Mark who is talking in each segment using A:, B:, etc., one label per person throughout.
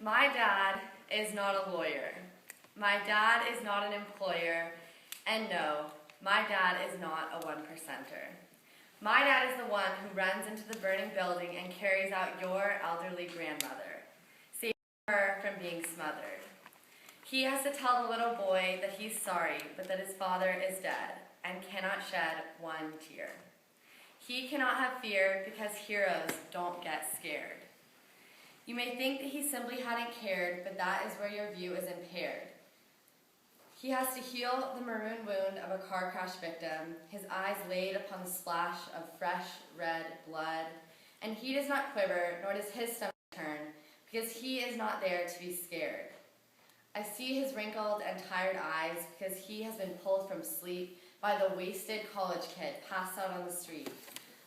A: My dad is not a lawyer. My dad is not an employer. And no, my dad is not a one-percenter. My dad is the one who runs into the burning building and carries out your elderly grandmother, saving her from being smothered. He has to tell the little boy that he's sorry, but that his father is dead and cannot shed one tear. He cannot have fear because heroes don't get scared. You may think that he simply hadn't cared, but that is where your view is impaired. He has to heal the maroon wound of a car crash victim, his eyes laid upon the splash of fresh red blood, and he does not quiver, nor does his stomach turn, because he is not there to be scared. I see his wrinkled and tired eyes because he has been pulled from sleep by the wasted college kid passed out on the street,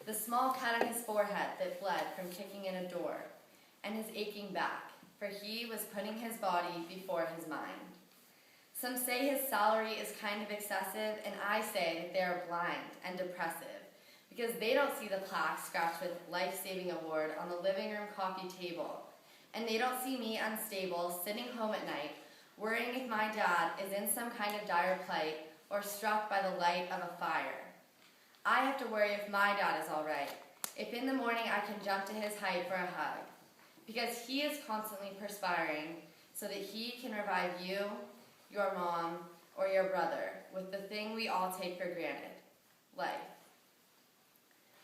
A: the small cut on his forehead that bled from kicking in a door, and his aching back, for he was putting his body before his mind. Some say his salary is kind of excessive, and I say that they are blind and depressive, because they don't see the plaque scratched with life-saving award on the living room coffee table, and they don't see me unstable, sitting home at night, worrying if my dad is in some kind of dire plight or struck by the light of a fire. I have to worry if my dad is all right, if in the morning I can jump to his height for a hug, because he is constantly perspiring so that he can revive you, your mom, or your brother with the thing we all take for granted, life.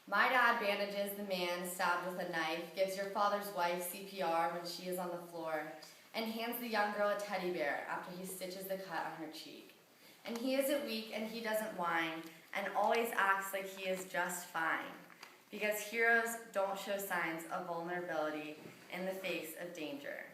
A: My dad bandages the man stabbed with a knife, gives your father's wife CPR when she is on the floor, and hands the young girl a teddy bear after he stitches the cut on her cheek. And he isn't weak and he doesn't whine and always acts like he is just fine, because heroes don't show signs of vulnerability in the face of danger.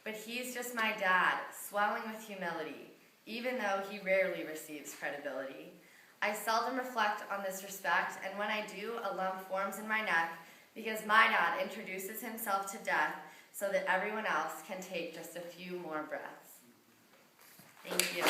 A: But he's just my dad, swelling with humility, even though he rarely receives credibility. I seldom reflect on this respect, and when I do, a lump forms in my neck because my dad introduces himself to death so that everyone else can take just a few more breaths. Thank you.